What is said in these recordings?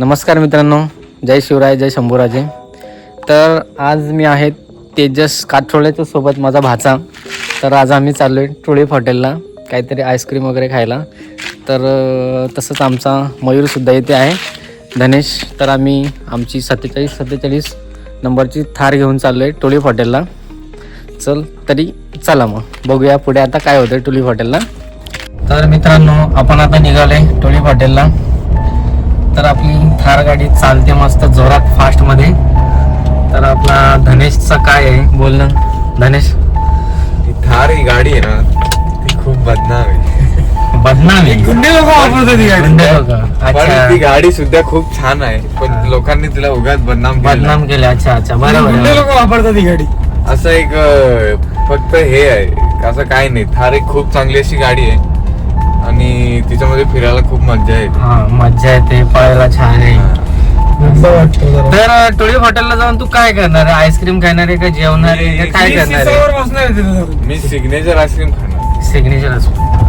नमस्कार मित्रांनो, जय शिवराय, जय शंभूराजे. तर आज मी आहे तेजस काठोळेच्या सोबत माझा भाचा. तर आज आम्ही चाललो आहे टुलिप हॉटेलला काहीतरी आईस्क्रीम वगैरे खायला. तर तसंच आमचा मयूरसुद्धा इथे आहे, धनेश. तर आम्ही आमची 47 नंबरची थार घेऊन चाललो आहे टुलिप हॉटेलला. चला मग बघूया पुढे आता काय होतं टुलिप हॉटेलला. तर मित्रांनो, आपण आता निघालो आहे टुलिप हॉटेलला. तर आपली थार गाडी चालते मस्त जोरात फास्टमध्ये. तर आपला धनेशचं काय आहे बोलणं, धनेश? ती थार ही गाडी आहे ना, ती खूप बदनाम आहे. बदनाम आहे? गुंडे लोक वापरतात ती गाडी. गुंडे लोक? पण अच्छा, ती गाडी सुद्धा खूप छान आहे, पण लोकांनी तिला उगाच बदनाम केले. अच्छा अच्छा, बरोबर. गुंडे लोक वापरतात ही गाडी. असं एक फक्त हे आहे, असं काही नाही. थार एक खूप चांगली अशी गाडी आहे आणि तिच्यामध्ये फिरायला खूप मजा येते. हा, मज्जा येते, पळायला छान आहे. असं वाटतं जरा. तर टुलिप हॉटेलला जाऊन तू काय करणार आहे? आईस्क्रीम खाणार आहे का जेवणार आहे का काय मी करणार आहे? सीसावर बसणार आहे तिथे जाऊन. मी सिग्नेचर आईस्क्रीम खाणार. Signature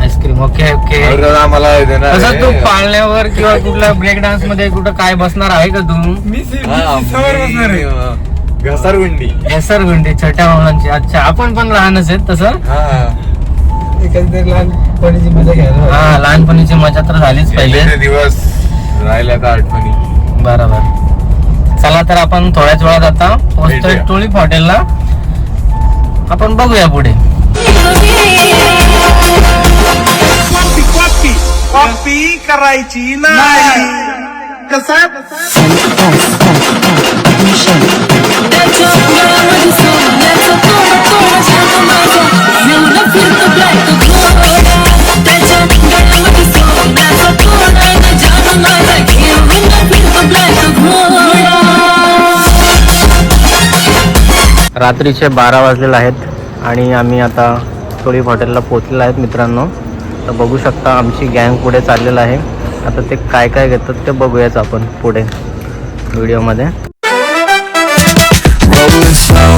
ice cream. Okay okay. और दादा मला देणार तसं तू आहे. पाळण्यावर किंवा कुठल्या ब्रेक डान्स मध्ये कुठं काय बसणार आहे का तू? मी हा, सीसावर बसणार आहे. घसरगुंडी. घसरगुंडी छोट्या मुलांची. अच्छा, आपण पण लहानच आहेत तसं. हा, कधीतरी लहानपणीची मजा घ्यायला. हा, लहानपणीची मजा तर झालीच पाहिजे. पहिलेचे दिवस राहिल्या आता आठवणी. बरोबर. चला तर आपण थोड्याच वेळात आता पोहोचतोय भेटूया. टुलिप हॉटेलला. आपण बघूया पुढे. कॉपी करायची नाही. कसं रात्रीचे 12 वाजलेले आहेत आणि आम्ही आता टुलिप हॉटेलला पोहोचलेलो आहेत मित्रांनो. तर बघू शकता आमची गँग पुढे चाललेलं आहे. आता ते काय काय घेतात ते बघूयाच आपण पुढे व्हिडिओमध्ये. Rolling slow,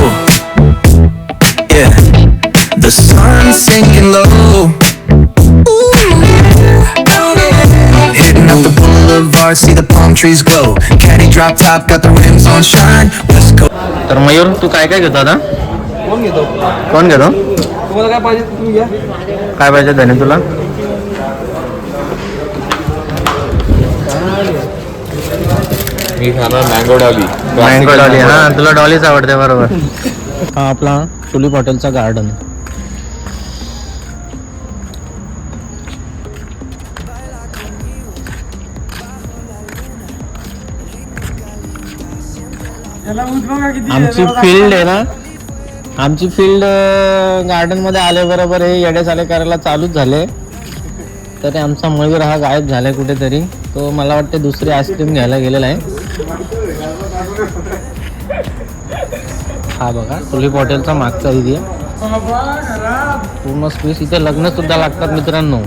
yeah. The sun's sinking low. Hitting up the boulevard, see the palm trees glow. Caddy drop top, got the rims on shine. West Coast. तर मयूर, तू काय काय घेतो आता? कोण घेतो? कोण घेतो? तुम्हाला काय पाहिजे तुम्ही घ्या. काय पाहिजे धने तुला? मी खाणार मँगो डॉली. Mango Dolly. हा, तुला डॉलीच आवडते, बरोबर. हा आपला टुलिप हॉटेलचा गार्डन. याला ऊस बघा किती आहे. आमची जरा फील्ड आहे ना, आमची फील्ड गार्डन मध्ये आले बरोबर हे येड्याचाले करायला चालूच झाले. तरी आमचा मयूर हा गायब झालाय कुठेतरी. तो मला वाटते दुसरी आईस्क्रीम घ्यायला गेलेला आहे. हा बघा टुलिप हॉटेलचा मागचा एरिया बाबा, घरात. पूर्ण स्पेस. इथे लग्न सुद्धा लागतात मित्रांनो.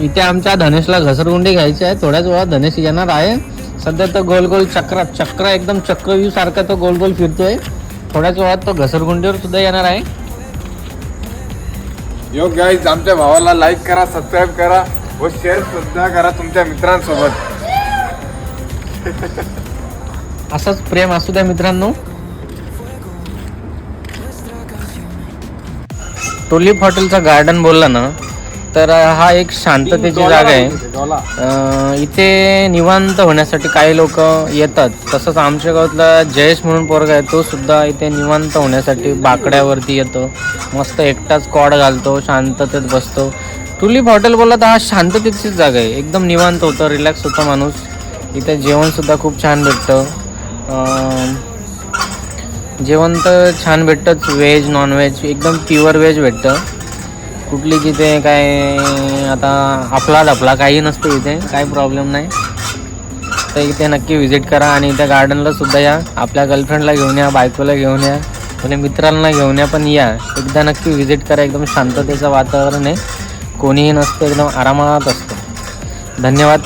इथे आमच्या धनेशला घसरगुंडी घ्यायची आहे. थोड्याच वेळात धनेश येणार आहे. सध्या तो गोल गोल चक्र एकदम चक्रव्यूह सारखा तो गोल गोल फिरतोय. थोड्याच वेळात तो घसरगुंडीवर सुद्धा येणार आहे. यो गाईज, आमच्या भावाला लाईक करा, सबस्क्राईब करा व शेअर सुद्धा करा तुमच्या मित्रांसोबत. असंच प्रेम असू द्या मित्रांनो. टुलिप हॉटेलचा गार्डन बोलला ना, तर हा एक शांततेची जागा आहे. इथे निवांत होण्यासाठी काही लोक येतात. तसंच आमच्या गावातला जयेश म्हणून पोरगा आहे, तो सुद्धा इथे निवांत होण्यासाठी बाकड्यावरती येतो. मस्त एकटाच कॉड घालतो, शांततेत बसतो. टुलिप हॉटेल बोलला तर हा शांततेचीच जागा आहे. एकदम निवांत होतं, रिलॅक्स होतं माणूस. इथे जेवणसुद्धा खूप छान भेटतं. जेवण तर छान भेटतंच, व्हेज नॉनव्हेज एकदम प्युअर व्हेज भेटतं. कुठली तिथे काय आता आपला काही नसतं इथे, काही प्रॉब्लेम नाही. तर इथे नक्की व्हिजिट करा आणि त्या गार्डनला सुद्धा या. आपल्या गर्लफ्रेंडला घेऊन या, बायकोला घेऊन या, आपल्या मित्रांना घेऊन या, पण या एकदा नक्की व्हिजिट करा. एकदम शांततेचं वातावरण आहे, कोणीही नसतं, एकदम आरामात असतं. धन्यवाद.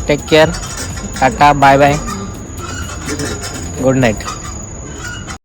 Take care, tata, bye bye, good night.